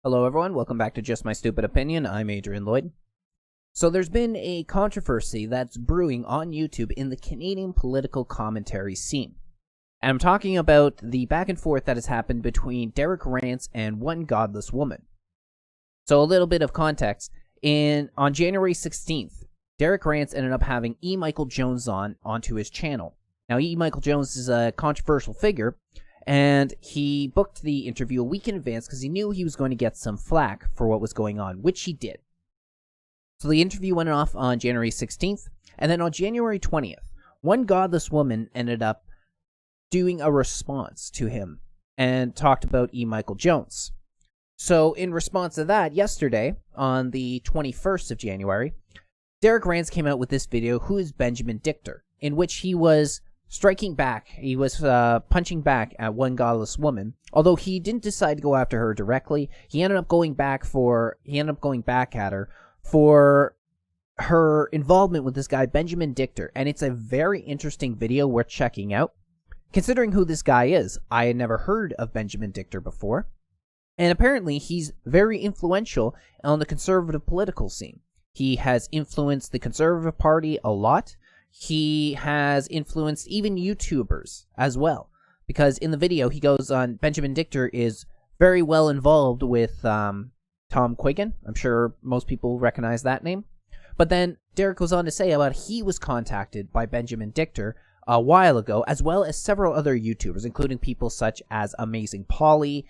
Hello everyone, welcome back to Just My Stupid Opinion. I'm Adrian Lloyd. So there's been a controversy that's brewing on YouTube in the Canadian political commentary scene. And I'm talking about the back and forth that has happened between Derek Rants and one godless woman. So a little bit of context. On January 16th, Derek Rants ended up having E.Michael Jones onto his channel. Now E.Michael Jones is a controversial figure, and he booked the interview a week in advance because he knew he was going to get some flack for what was going on, which he did. So the interview went off on January 16th, and then on January 20th, one godless woman ended up doing a response to him and talked about E.Michael Jones. So in response to that, yesterday, on the 21st of January, Derek Rants came out with this video, Who is Benjamin Dictor?, in which he was striking back. He was punching back at one godless woman. Although he didn't decide to go after her directly, he ended up going back at her for her involvement with this guy Benjamin Dictor, and it's a very interesting video worth checking out. Considering who this guy is, I had never heard of Benjamin Dictor before, and apparently he's very influential on the conservative political scene. He has influenced the Conservative Party a lot. He has influenced even YouTubers as well, because in the video he goes on, Benjamin Dictor is very well involved with Tom Quiggin. I'm sure most people recognize that name. But then Derek goes on to say about he was contacted by Benjamin Dictor a while ago, as well as several other YouTubers, including people such as Amazing Polly,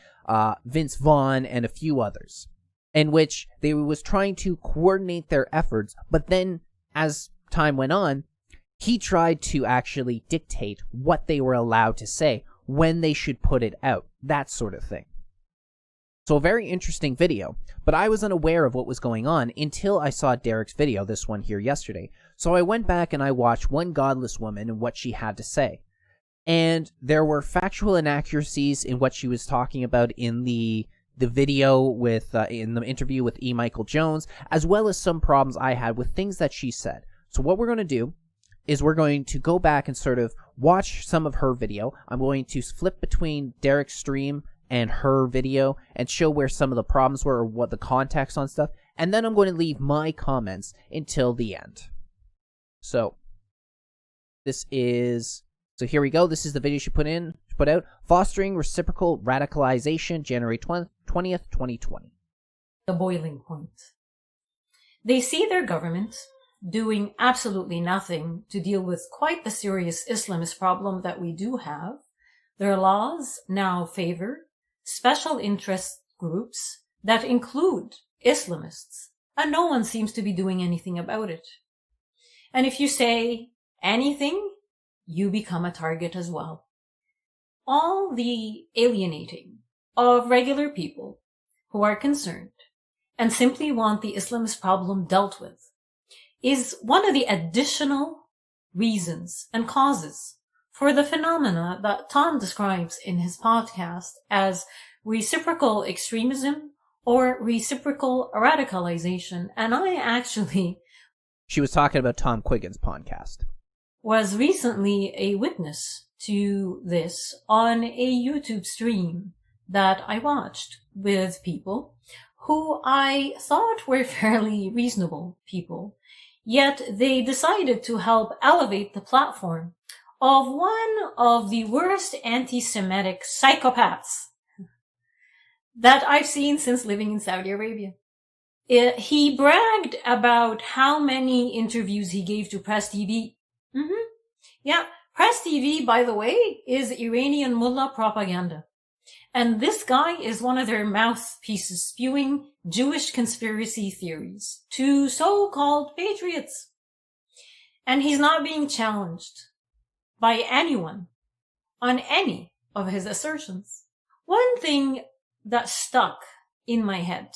Vince Vaughan, and a few others, in which they was trying to coordinate their efforts, but then as time went on, he tried to actually dictate what they were allowed to say, when they should put it out, that sort of thing. So a very interesting video, but I was unaware of what was going on until I saw Derek's video, this one here yesterday. So I went back and I watched one godless woman and what she had to say. And there were factual inaccuracies in what she was talking about in the video with, in the interview with E.Michael Jones, as well as some problems I had with things that she said. So what we're going to do is we're going to go back and sort of watch some of her video. I'm going to flip between Derek's stream and her video and show where some of the problems were or what the context on stuff. And then I'm going to leave my comments until the end. So here we go. This is the video she put out. Fostering Reciprocal Radicalization, January 20th, 2020. The boiling point. They see their government doing absolutely nothing to deal with quite the serious Islamist problem that we do have. Their laws now favor special interest groups that include Islamists, and no one seems to be doing anything about it. And if you say anything, you become a target as well. All the alienating of regular people who are concerned and simply want the Islamist problem dealt with is one of the additional reasons and causes for the phenomena that Tom describes in his podcast as reciprocal extremism or reciprocal radicalization. And I actually... She was talking about Tom Quiggin's podcast. Was recently a witness to this on a YouTube stream that I watched with people who I thought were fairly reasonable people. Yet they decided to help elevate the platform of one of the worst anti-Semitic psychopaths that I've seen since living in Saudi Arabia. He bragged about how many interviews he gave to Press TV. Yeah, Press TV, by the way, is Iranian mullah propaganda. And this guy is one of their mouthpieces spewing Jewish conspiracy theories to so-called patriots. And he's not being challenged by anyone on any of his assertions. One thing that stuck in my head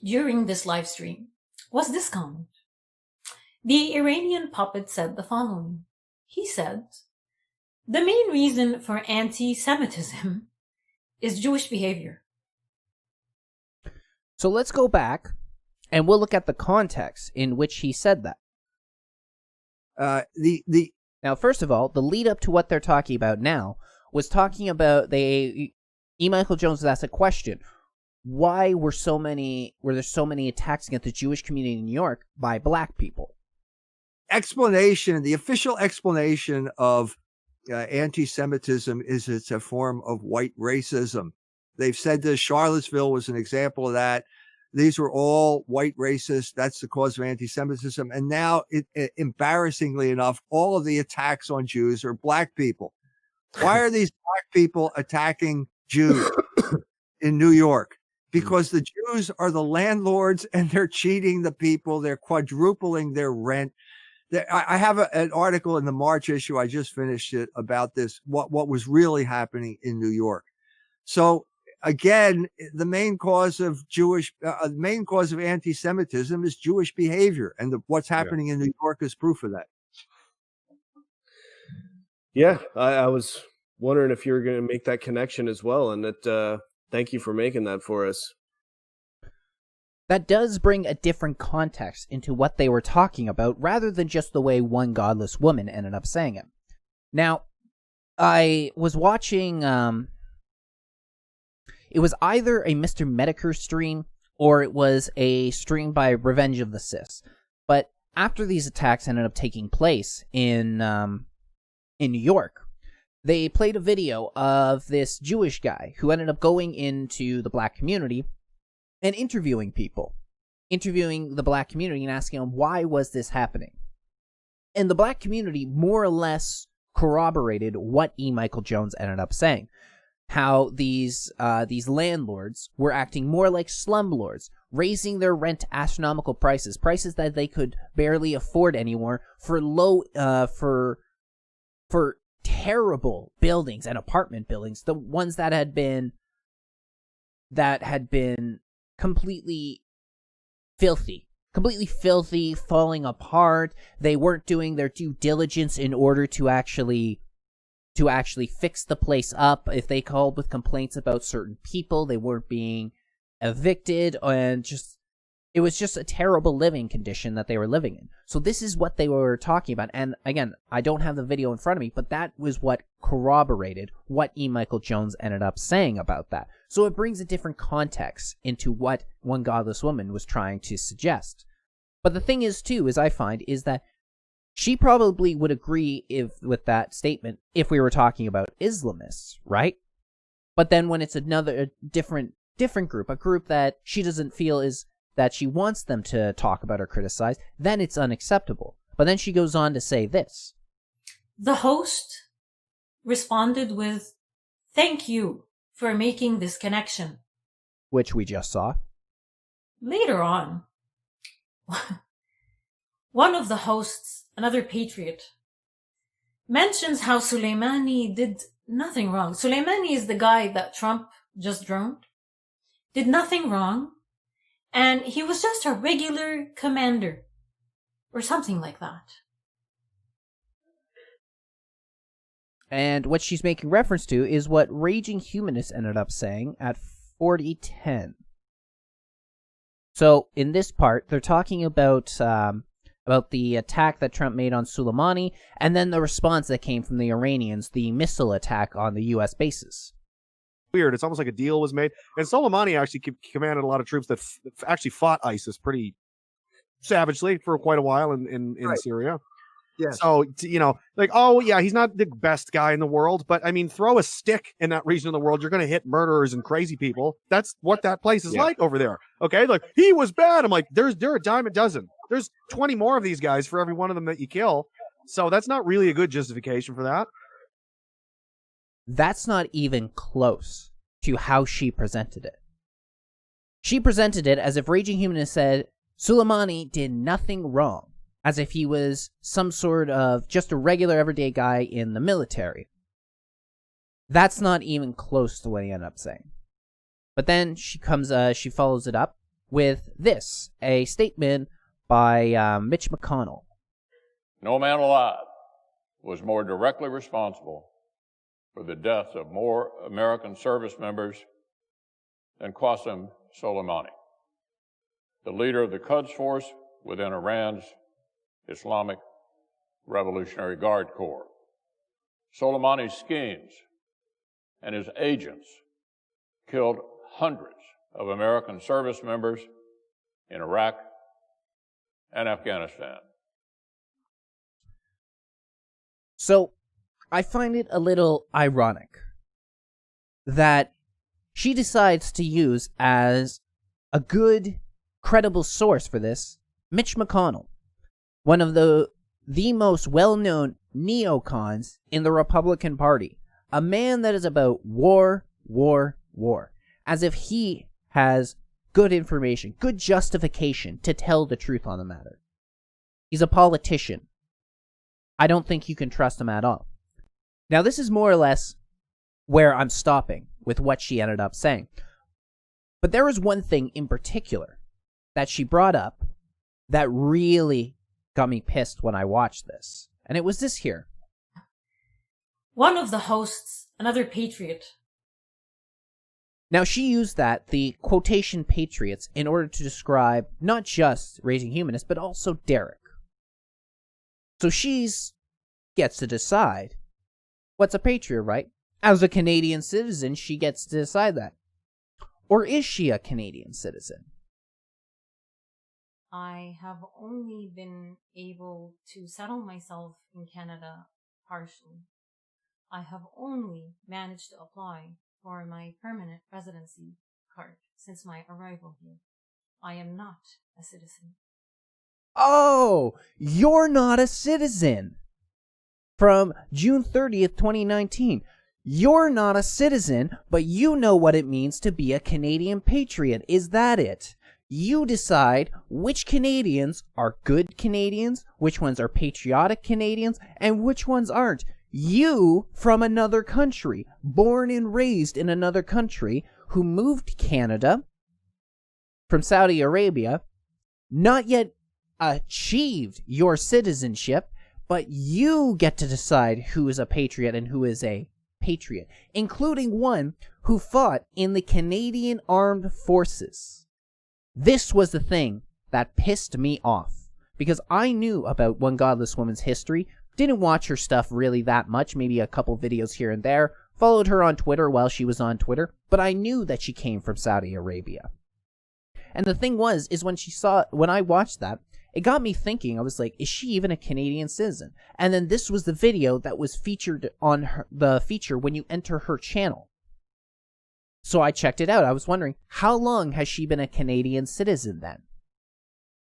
during this live stream was this comment. The Iranian puppet said the following. He said, the main reason for anti-Semitism is Jewish behavior. So let's go back and we'll look at the context in which he said that. Now, first of all, the lead up to what they're talking about now was talking about E.Michael Jones was asked a question. why were there so many attacks against the Jewish community in New York by black people? The official explanation of anti-Semitism is it's a form of white racism. They've said this. Charlottesville was an example of that. These were all white racists. That's the cause of anti-Semitism. And now, embarrassingly enough, all of the attacks on Jews are black people. Why are these black people attacking Jews in New York? Because the Jews are the landlords and they're cheating the people. They're quadrupling their rent. I have an article in the March issue. I just finished it about this, what was really happening in New York. So again, the main cause of anti-Semitism is Jewish behavior, and what's happening in New York is proof of that. Yeah, I was wondering if you were going to make that connection as well, and that thank you for making that for us. That does bring a different context into what they were talking about, rather than just the way one godless woman ended up saying it. Now, I was watching, it was either a Mr. Medicare stream, or it was a stream by Revenge of the Sis. But after these attacks ended up taking place in New York, they played a video of this Jewish guy who ended up going into the black community and interviewing the black community and asking them, why was this happening? And the black community more or less corroborated what E.Michael Jones ended up saying. How these landlords were acting more like slumlords, raising their rent to astronomical prices that they could barely afford anymore for for terrible buildings and apartment buildings, the ones that had been completely filthy, falling apart. They weren't doing their due diligence in order to actually fix the place up. If they called with complaints about certain people, they weren't being evicted, and it was just a terrible living condition that they were living in. So this is what they were talking about. And again, I don't have the video in front of me, but that was what corroborated what E.Michael Jones ended up saying about that. So it brings a different context into what one godless woman was trying to suggest. But the thing is, too, as I find, is that she probably would agree with that statement if we were talking about Islamists, right? But then when it's a different group, a group that she doesn't feel is that she wants them to talk about or criticize, then it's unacceptable. But then she goes on to say this. The host responded with, "Thank you for making this connection," which we just saw. Later on, one of the hosts, another patriot, mentions how Soleimani did nothing wrong. Soleimani is the guy that Trump just droned. Did nothing wrong. And he was just a regular commander. Or something like that. And what she's making reference to is what Raging Humanists ended up saying at 4010. So, in this part, they're talking about the attack that Trump made on Soleimani, and then the response that came from the Iranians, the missile attack on the U.S. bases. Weird. It's almost like a deal was made. And Soleimani actually commanded a lot of troops that actually fought ISIS pretty savagely for quite a while in Right. Syria. Yeah. So, like, oh, yeah, he's not the best guy in the world, but I mean, throw a stick in that region of the world, you're going to hit murderers and crazy people. That's what that place is like over there. Okay. Like, he was bad. I'm like, they're a dime a dozen. There's 20 more of these guys for every one of them that you kill. So that's not really a good justification for that. That's not even close to how she presented it. She presented it as if Raging Humanist said Soleimani did nothing wrong, as if he was some sort of just a regular everyday guy in the military. That's not even close to what he ended up saying. But then she follows it up with this, a statement by Mitch McConnell. No man alive was more directly responsible for the deaths of more American service members than Qasem Soleimani, the leader of the Quds Force within Iran's Islamic Revolutionary Guard Corps. Soleimani's schemes and his agents killed hundreds of American service members in Iraq and Afghanistan. So, I find it a little ironic that she decides to use as a good, credible source for this Mitch McConnell, one of the most well-known neocons in the Republican Party, a man that is about war, war, war, as if he has good information, good justification to tell the truth on the matter. He's a politician. I don't think you can trust him at all. Now, this is more or less where I'm stopping with what she ended up saying. But there was one thing in particular that she brought up that really got me pissed when I watched this. And it was this here. One of the hosts, another patriot. Now, she used the quotation patriots, in order to describe not just Raising Humanists, but also Derek. So gets to decide what's a patriot, right? As a Canadian citizen, she gets to decide that. Or is she a Canadian citizen? I have only been able to settle myself in Canada partially. I have only managed to apply for my permanent residency card since my arrival here. I am not a citizen. Oh, you're not a citizen. From June 30th, 2019. You're not a citizen, but you know what it means to be a Canadian patriot. Is that it? You decide which Canadians are good Canadians, which ones are patriotic Canadians, and which ones aren't. You, from another country, born and raised in another country, who moved to Canada from Saudi Arabia, not yet achieved your citizenship, but you get to decide who is a patriot and who is a patriot, including one who fought in the Canadian Armed Forces. This was the thing that pissed me off, because I knew about One Godless Woman's history, didn't watch her stuff really that much, maybe a couple videos here and there, followed her on Twitter while she was on Twitter, but I knew that she came from Saudi Arabia. And the thing was, is when I watched that, it got me thinking. I was like, is she even a Canadian citizen? And then this was the video that was featured on the feature when you enter her channel. So I checked it out. I was wondering, how long has she been a Canadian citizen then?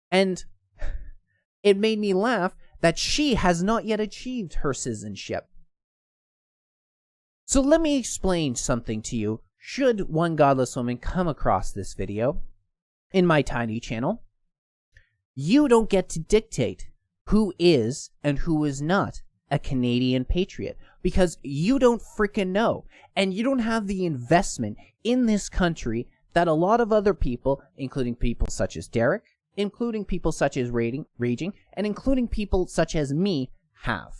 And it made me laugh that she has not yet achieved her citizenship. So let me explain something to you, should One Godless Woman come across this video in my tiny channel. You don't get to dictate who is and who is not a Canadian patriot, because you don't freaking know, and you don't have the investment in this country that a lot of other people, including people such as Derek, including people such as Raging, and including people such as me, have.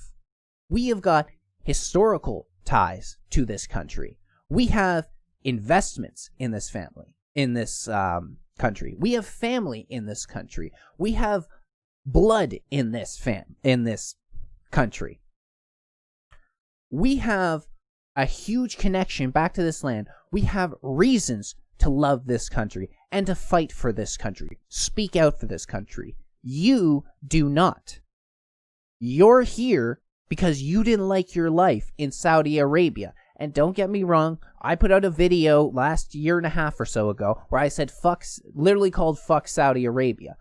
We have got historical ties to this country. We have investments in this family, in this country. We have family in this country. We have blood in this country. We have a huge connection back to this land. We have reasons to love this country and to fight for this country. Speak out for this country. You do not. You're here because you didn't like your life in Saudi Arabia. And don't get me wrong, I put out a video last year and a half or so ago where I said literally called fuck Saudi Arabia.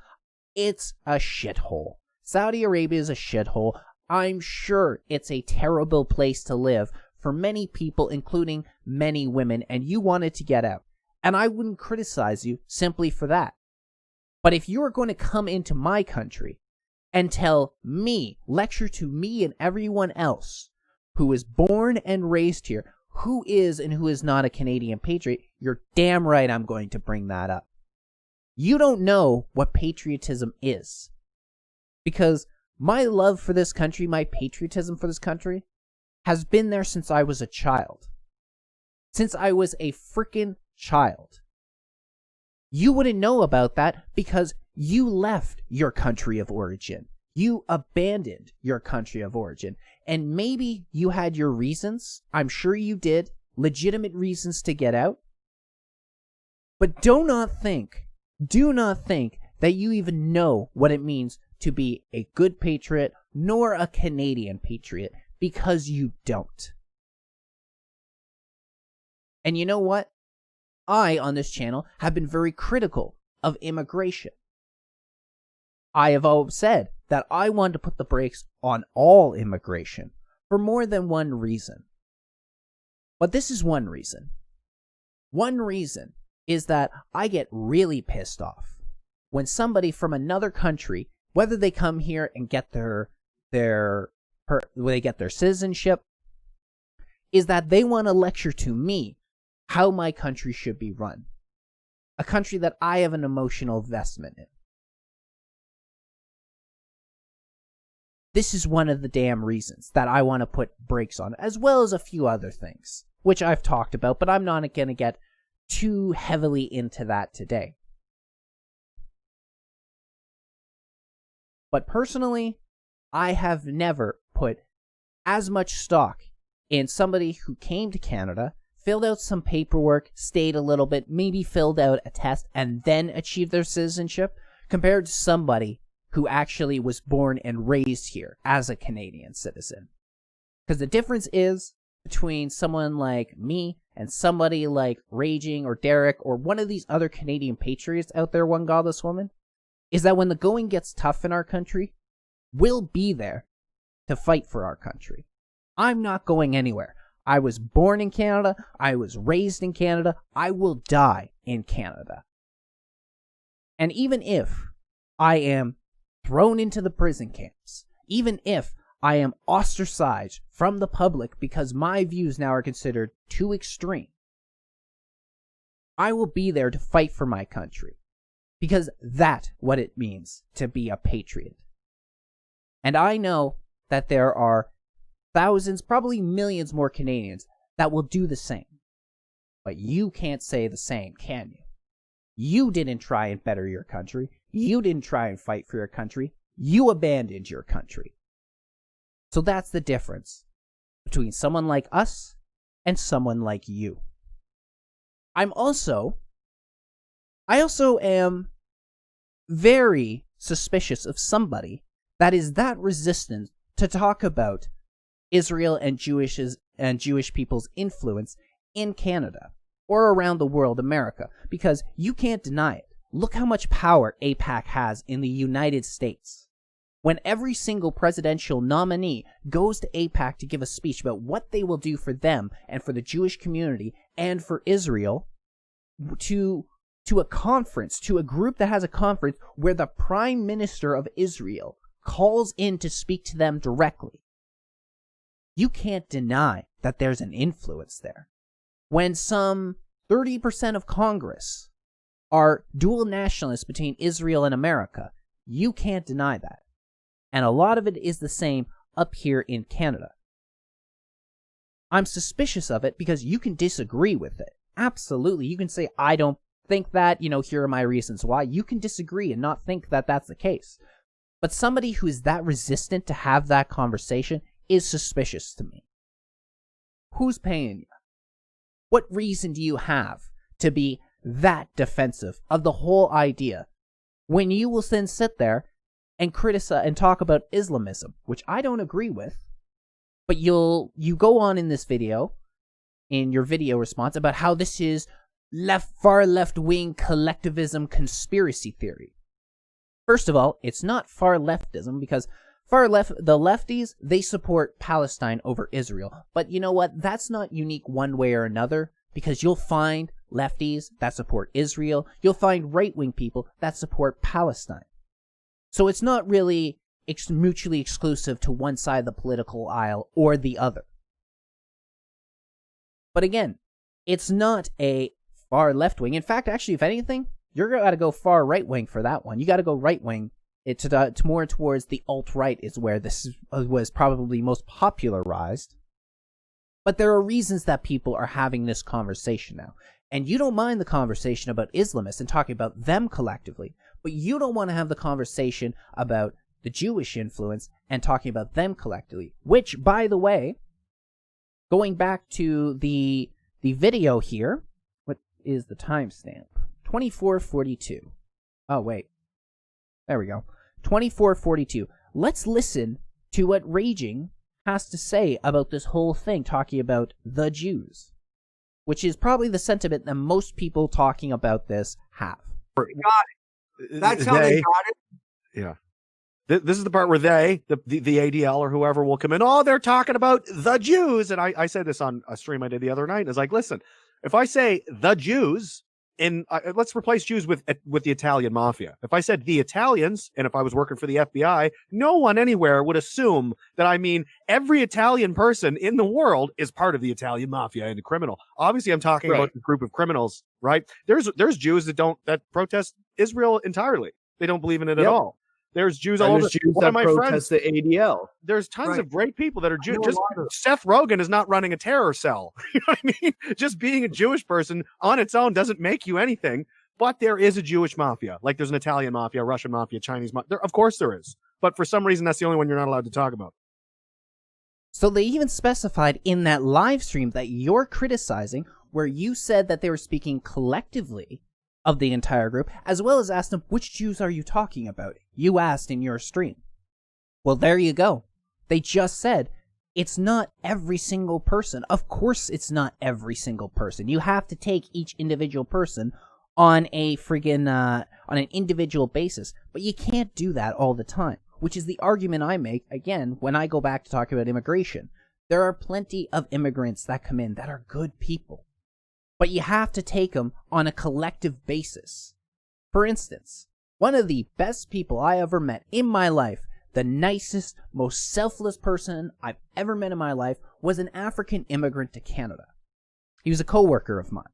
It's a shithole. Saudi Arabia is a shithole. I'm sure it's a terrible place to live for many people, including many women, and you wanted to get out. And I wouldn't criticize you simply for that. But if you are going to come into my country and tell me, lecture to me and everyone else who is born and raised here, who is and who is not a Canadian patriot, you're damn right I'm going to bring that up. You don't know what patriotism is. Because my love for this country, my patriotism for this country, has been there since I was a child. Since I was a freaking child. You wouldn't know about that because you left your country of origin. You abandoned your country of origin. And maybe you had your reasons. I'm sure you did. Legitimate reasons to get out. But do not think that you even know what it means to be a good patriot nor a Canadian patriot, because you don't. And you know what? I, on this channel, have been very critical of immigration. I have always said that I want to put the brakes on all immigration for more than one reason. But this is one reason. One reason is that I get really pissed off when somebody from another country, whether they come here and get their citizenship, is that they want to lecture to me how my country should be run. A country that I have an emotional investment in. This is one of the damn reasons that I want to put brakes on, as well as a few other things, which I've talked about, but I'm not going to get too heavily into that today. But personally, I have never put as much stock in somebody who came to Canada, filled out some paperwork, stayed a little bit, maybe filled out a test, and then achieved their citizenship, compared to somebody who actually was born and raised here as a Canadian citizen. Because the difference is between someone like me and somebody like Raging or Derek or one of these other Canadian patriots out there, one godless woman, is that when the going gets tough in our country, we'll be there to fight for our country. I'm not going anywhere. I was born in Canada. I was raised in Canada. I will die in Canada. And even if I am thrown into the prison camps, even if I am ostracized from the public because my views now are considered too extreme, I will be there to fight for my country. Because that's what it means to be a patriot. And I know that there are thousands, probably millions more Canadians that will do the same. But you can't say the same, can you? You didn't try and better your country. You didn't try and fight for your country. You abandoned your country. So that's the difference between someone like us and someone like you. I also am very suspicious of somebody that is that resistant to talk about Israel and Jewish people's influence in Canada or around the world, America, because you can't deny it. Look how much power AIPAC has in the United States. When every single presidential nominee goes to AIPAC to give a speech about what they will do for them and for the Jewish community and for Israel, to a conference, to a group that has a conference where the Prime Minister of Israel calls in to speak to them directly, you can't deny that there's an influence there. When some 30% of Congress are dual nationalists between Israel and America, you can't deny that. And a lot of it is the same up here in Canada. I'm suspicious of it because you can disagree with it. Absolutely. You can say, I don't think that, here are my reasons why. You can disagree and not think that that's the case. But somebody who is that resistant to have that conversation is suspicious to me. Who's paying you? What reason do you have to be that defensive of the whole idea when you will then sit there and criticize and talk about Islamism, which I don't agree with, but you go on in this video, in your video response, about how this is far left-wing collectivism conspiracy theory. First of all, it's not far leftism, because the lefties, they support Palestine over Israel. But you know what? That's not unique one way or another, because you'll find lefties that support Israel. You'll find right-wing people that support Palestine. So it's not really mutually exclusive to one side of the political aisle or the other. But again, it's not a far left-wing. In fact, actually, if anything, you're going to go far right-wing for that one. You got to go right-wing. It's more towards the alt-right is where this was probably most popularized. But there are reasons that people are having this conversation now. And you don't mind the conversation about Islamists and talking about them collectively, but you don't want to have the conversation about the Jewish influence and talking about them collectively. Which, by the way, going back to the video here, what is the timestamp? 2442. Oh, wait. There we go. 2442. Let's listen to what Raging has to say about this whole thing, talking about the Jews, which is probably the sentiment that most people talking about this have. Got it. That's how they got it. Yeah. This is the part where the ADL or whoever will come in. Oh, they're talking about the Jews. And I said this on a stream I did the other night. It's like, listen, if I say the Jews, let's replace Jews with the Italian mafia. If I said the Italians, and if I was working for the FBI, no one anywhere would assume that I mean every Italian person in the world is part of the Italian mafia and a criminal. Obviously, I'm talking about a group of criminals, right? There's Jews that protest Israel entirely. They don't believe in it at all. There's Jews all over. There's Jews that protest the ADL. There's tons of great people that are Jews. Just Seth Rogen is not running a terror cell. You know what I mean? Just being a Jewish person on its own doesn't make you anything. But there is a Jewish mafia. Like there's an Italian mafia, Russian mafia, Chinese mafia. Of course there is. But for some reason, that's the only one you're not allowed to talk about. So they even specified in that live stream that you're criticizing, where you said that they were speaking collectively of the entire group, as well as asked them, which Jews are you talking about? You asked in your stream. Well, there you go. They just said, it's not every single person. Of course it's not every single person. You have to take each individual person on a on an individual basis. But you can't do that all the time, which is the argument I make, again, when I go back to talk about immigration. There are plenty of immigrants that come in that are good people. But you have to take them on a collective basis. For instance, one of the best people I ever met in my life, the nicest, most selfless person I've ever met in my life, was an African immigrant to Canada. He was a coworker of mine.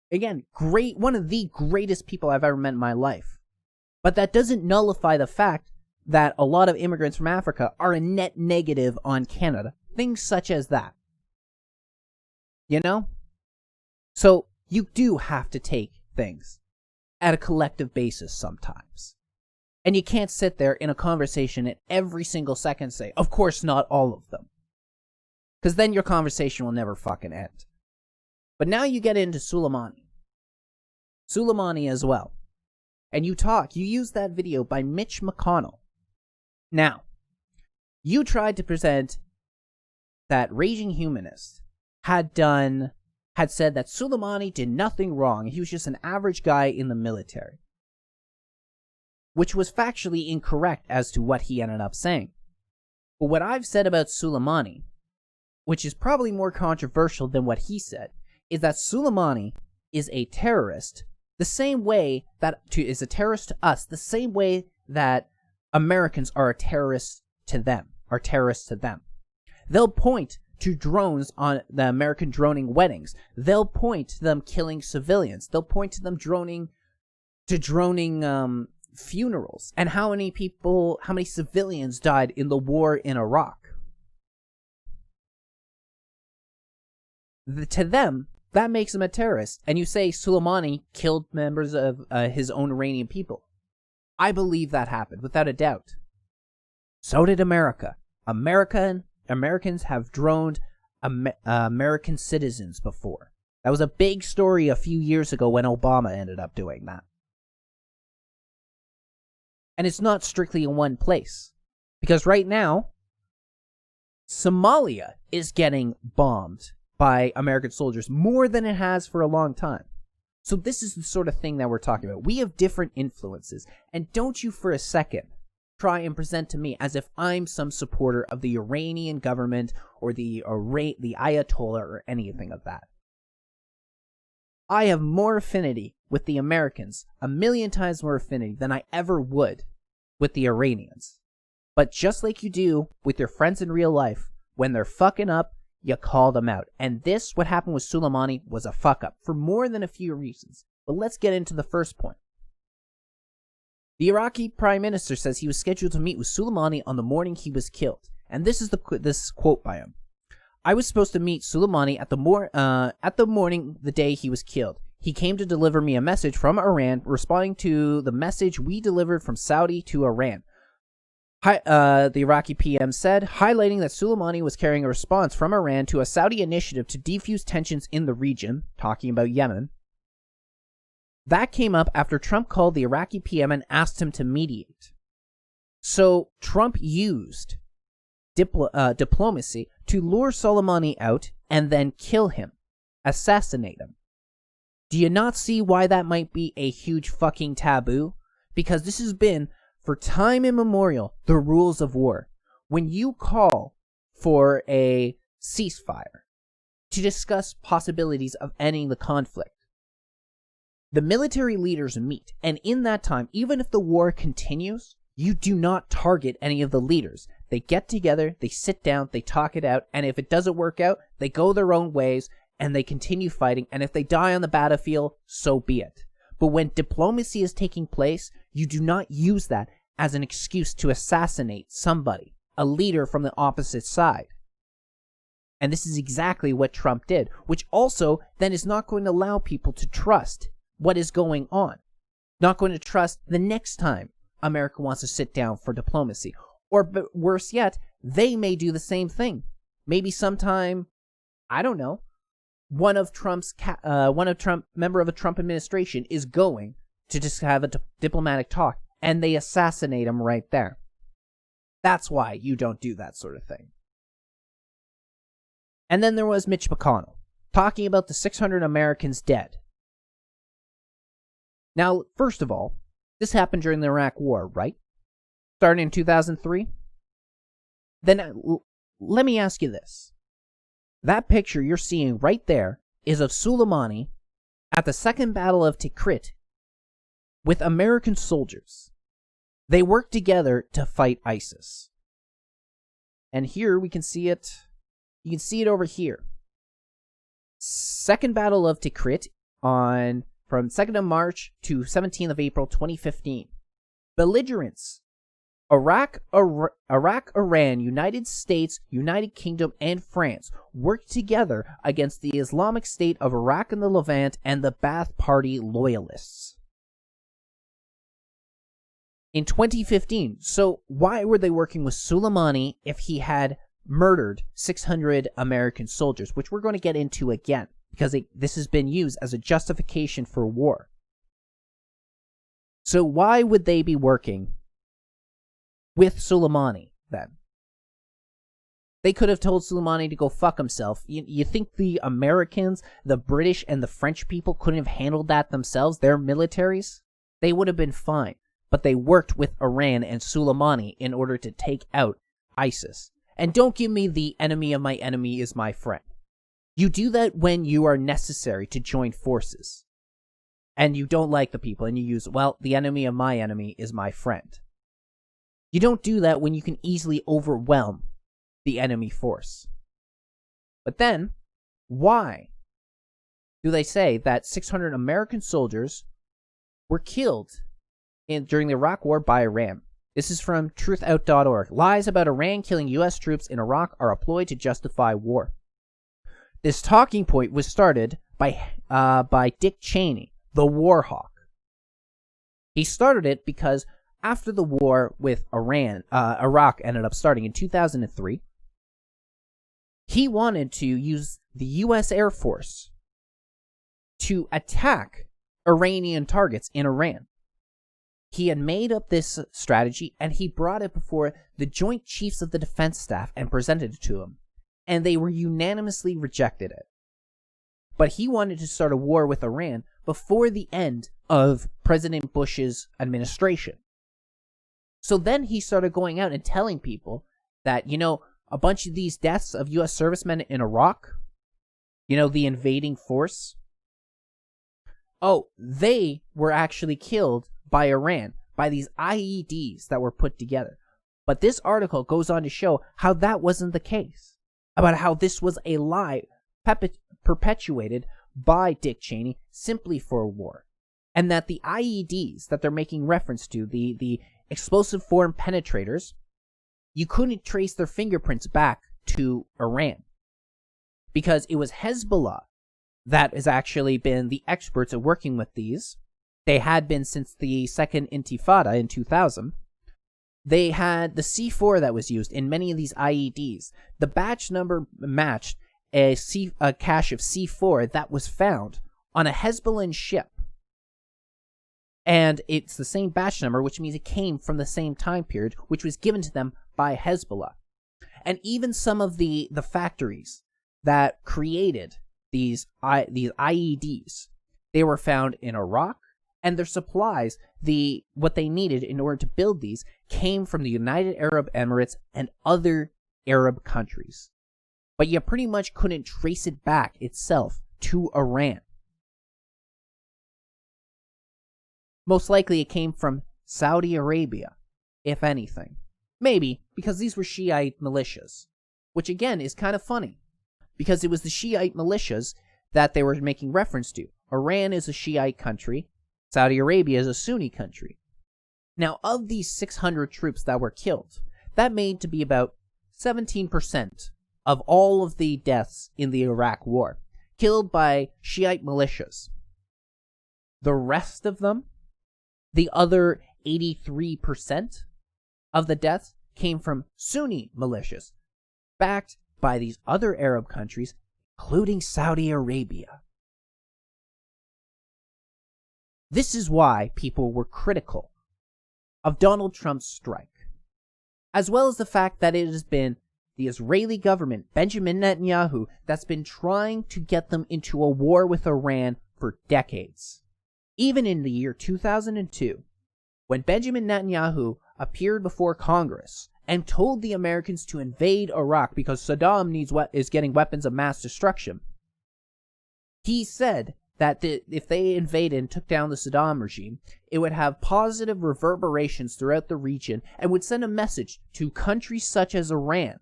Again, one of the greatest people I've ever met in my life. But that doesn't nullify the fact that a lot of immigrants from Africa are a net negative on Canada. Things such as that. You know? So you do have to take things at a collective basis sometimes. And you can't sit there in a conversation and every single second say, of course not all of them. Because then your conversation will never fucking end. But now you get into Soleimani. Soleimani as well. And you use that video by Mitch McConnell. Now, you tried to present that Raging Humanist had said that Soleimani did nothing wrong. He was just an average guy in the military. Which was factually incorrect as to what he ended up saying. But what I've said about Soleimani, which is probably more controversial than what he said, is that Soleimani is a terrorist the same way that is a terrorist to us, the same way that Americans are terrorists to them. They'll point to drones on the American droning weddings. They'll point to them killing civilians. They'll point to them droning funerals and how many civilians died in the war in Iraq. To them, that makes him a terrorist. And you say Soleimani killed members of his own Iranian people. I believe that happened, without a doubt. So did America. Americans have droned American citizens before. That was a big story a few years ago when Obama ended up doing that. And it's not strictly in one place. Because right now, Somalia is getting bombed by American soldiers more than it has for a long time. So this is the sort of thing that we're talking about. We have different influences. And don't you for a second try and present to me as if I'm some supporter of the Iranian government or the Ayatollah or anything of that. I have more affinity with the Americans, 1,000,000 times more affinity than I ever would with the Iranians. But just like you do with your friends in real life, when they're fucking up, you call them out. And this, what happened with Soleimani, was a fuck up for more than a few reasons. But let's get into the first point. The Iraqi Prime Minister says he was scheduled to meet with Soleimani on the morning he was killed. And this is this quote by him. I was supposed to meet Soleimani at the morning the day he was killed. He came to deliver me a message from Iran, responding to the message we delivered from Saudi to Iran. The Iraqi PM said, highlighting that Soleimani was carrying a response from Iran to a Saudi initiative to defuse tensions in the region, talking about Yemen. That came up after Trump called the Iraqi PM and asked him to mediate. So Trump used diplomacy to lure Soleimani out and then kill him, assassinate him. Do you not see why that might be a huge fucking taboo? Because this has been, for time immemorial, the rules of war. When you call for a ceasefire to discuss possibilities of ending the conflict, the military leaders meet, and in that time, even if the war continues, you do not target any of the leaders. They get together, they sit down, they talk it out, and if it doesn't work out, they go their own ways, and they continue fighting, and if they die on the battlefield, so be it. But when diplomacy is taking place, you do not use that as an excuse to assassinate somebody, a leader from the opposite side. And this is exactly what Trump did, which also then is not going to allow people to trust what is going on. Not going to trust the next time America wants to sit down for diplomacy. Or but worse yet, they may do the same thing. Maybe sometime, I don't know, member of a Trump administration is going to just have a diplomatic talk, and they assassinate him right there. That's why you don't do that sort of thing. And then there was Mitch McConnell, talking about the 600 Americans dead. Now, first of all, this happened during the Iraq War, right? Starting in 2003? Then let me ask you this. That picture you're seeing right there is of Soleimani at the Second Battle of Tikrit with American soldiers. They worked together to fight ISIS. And here we can see it. You can see it over here. Second Battle of Tikrit from 2nd of March to 17th of April 2015. Belligerents: Iraq, Iran, United States, United Kingdom, and France worked together against the Islamic State of Iraq and the Levant and the Ba'ath Party loyalists. In 2015, so why were they working with Soleimani if he had murdered 600 American soldiers, which we're going to get into again, because this has been used as a justification for war. So why would they be working with Soleimani then? They could have told Soleimani to go fuck himself. You think the Americans, the British, and the French people couldn't have handled that themselves, their militaries? They would have been fine. But they worked with Iran and Soleimani in order to take out ISIS. And don't give me the enemy of my enemy is my friend. You do that when you are necessary to join forces. And you don't like the people, and you use, well, the enemy of my enemy is my friend. You don't do that when you can easily overwhelm the enemy force. But then, why do they say that 600 American soldiers were killed during the Iraq War by Iran? This is from truthout.org. Lies about Iran killing U.S. troops in Iraq are employed to justify war. This talking point was started by Dick Cheney, the war hawk. He started it because after the war with Iraq ended up starting in 2003, he wanted to use the U.S. Air Force to attack Iranian targets in Iran. He had made up this strategy, and he brought it before the Joint Chiefs of the Defense Staff and presented it to them, and they were unanimously rejected it. But he wanted to start a war with Iran before the end of President Bush's administration. So then he started going out and telling people that, a bunch of these deaths of U.S. servicemen in Iraq, the invading force, they were actually killed by Iran, by these IEDs that were put together. But this article goes on to show how that wasn't the case, about how this was a lie perpetuated by Dick Cheney simply for war, and that the IEDs that they're making reference to, the explosive form penetrators, you couldn't trace their fingerprints back to Iran, because it was Hezbollah that has actually been the experts at working with these. They had been since the Second Intifada in 2000. They had the C4 that was used in many of these IEDs. The batch number matched a cache of C4 that was found on a Hezbollah ship And it's the same batch number, which means it came from the same time period, which was given to them by Hezbollah. And even some of the factories that created these IEDs, they were found in Iraq, and their supplies, what they needed in order to build these, came from the United Arab Emirates and other Arab countries. But you pretty much couldn't trace it back itself to Iran. Most likely it came from Saudi Arabia, if anything. Maybe, because these were Shiite militias. Which again is kind of funny, because it was the Shiite militias that they were making reference to. Iran is a Shiite country, Saudi Arabia is a Sunni country. Now, of these 600 troops that were killed, that made to be about 17% of all of the deaths in the Iraq War, killed by Shiite militias. The rest of them, the other 83% of the deaths, came from Sunni militias, backed by these other Arab countries, including Saudi Arabia. This is why people were critical of Donald Trump's strike, as well as the fact that it has been the Israeli government, Benjamin Netanyahu, that's been trying to get them into a war with Iran for decades. Even in the year 2002, when Benjamin Netanyahu appeared before Congress and told the Americans to invade Iraq because Saddam is getting weapons of mass destruction, he said that if they invaded and took down the Saddam regime, it would have positive reverberations throughout the region and would send a message to countries such as Iran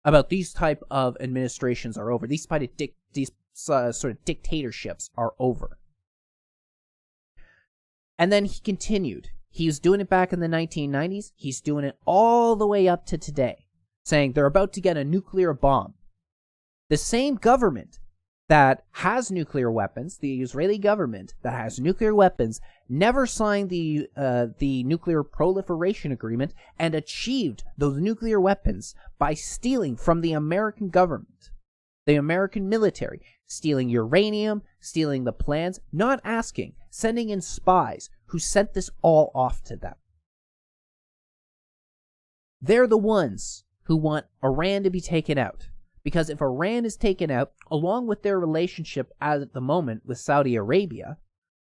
about these type of administrations are over. These sort of dictatorships are over. And then he continued. He was doing it back in the 1990s. He's doing it all the way up to today, saying they're about to get a nuclear bomb. The same government that has nuclear weapons, the Israeli government that has nuclear weapons, never signed the nuclear proliferation agreement and achieved those nuclear weapons by stealing from the American government, the American military, stealing uranium, stealing the plans, not asking, sending in spies who sent this all off to them. They're the ones who want Iran to be taken out. Because if Iran is taken out, along with their relationship at the moment with Saudi Arabia,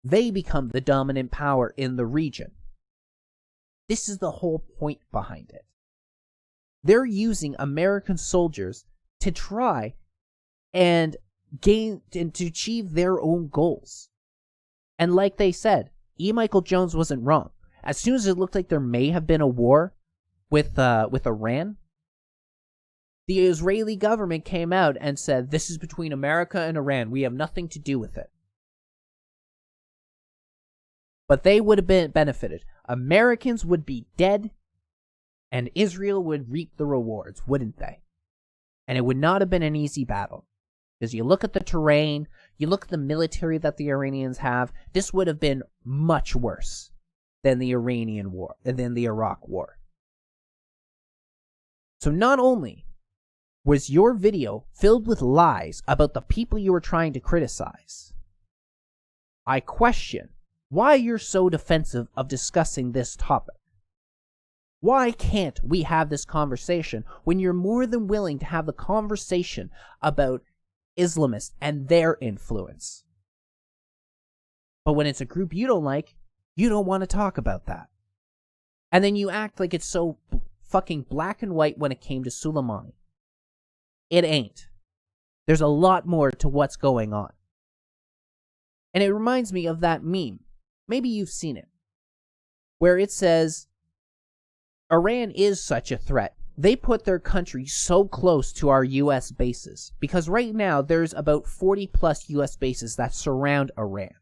they become the dominant power in the region. This is the whole point behind it. They're using American soldiers to try and gain and to achieve their own goals. And like they said, E.Michael Jones wasn't wrong. As soon as it looked like there may have been a war with Iran, the Israeli government came out and said, this is between America and Iran. We have nothing to do with it. But they would have been benefited. Americans would be dead, and Israel would reap the rewards, wouldn't they? And it would not have been an easy battle. Because you look at the terrain, you look at the military that the Iranians have, this would have been much worse than the Iranian war, than the Iraq war. So not only was your video filled with lies about the people you were trying to criticize, I question why you're so defensive of discussing this topic. Why can't we have this conversation when you're more than willing to have the conversation about Islamists and their influence? But when it's a group you don't like, you don't want to talk about that. And then you act like it's so fucking black and white when it came to Soleimani. It ain't. There's a lot more to what's going on. And it reminds me of that meme. Maybe you've seen it. Where it says, Iran is such a threat. They put their country so close to our U.S. bases. Because right now, there's about 40 plus U.S. bases that surround Iran.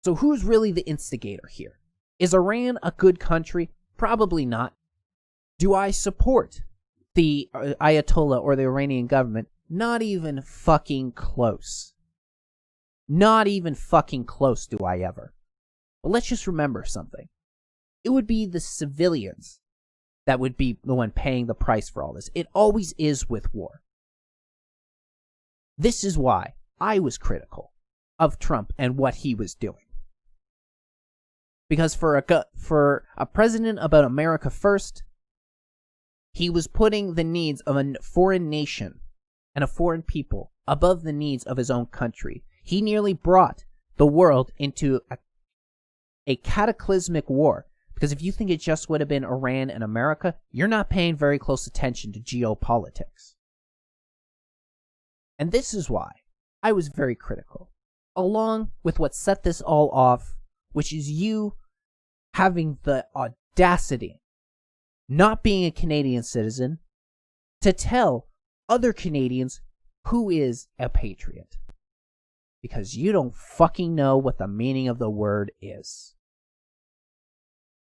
So who's really the instigator here? Is Iran a good country? Probably not. Do I support the Ayatollah or the Iranian government? Not even fucking close. Not even fucking close do I ever. But let's just remember something. It would be the civilians that would be the one paying the price for all this. It always is with war. This is why I was critical of Trump and what he was doing. Because for a president about America first, he was putting the needs of a foreign nation and a foreign people above the needs of his own country. He nearly brought the world into a cataclysmic war. Because if you think it just would have been Iran and America, you're not paying very close attention to geopolitics. And this is why I was very critical, along with what set this all off, which is you having the audacity, not being a Canadian citizen, to tell other Canadians who is a patriot. Because you don't fucking know what the meaning of the word is.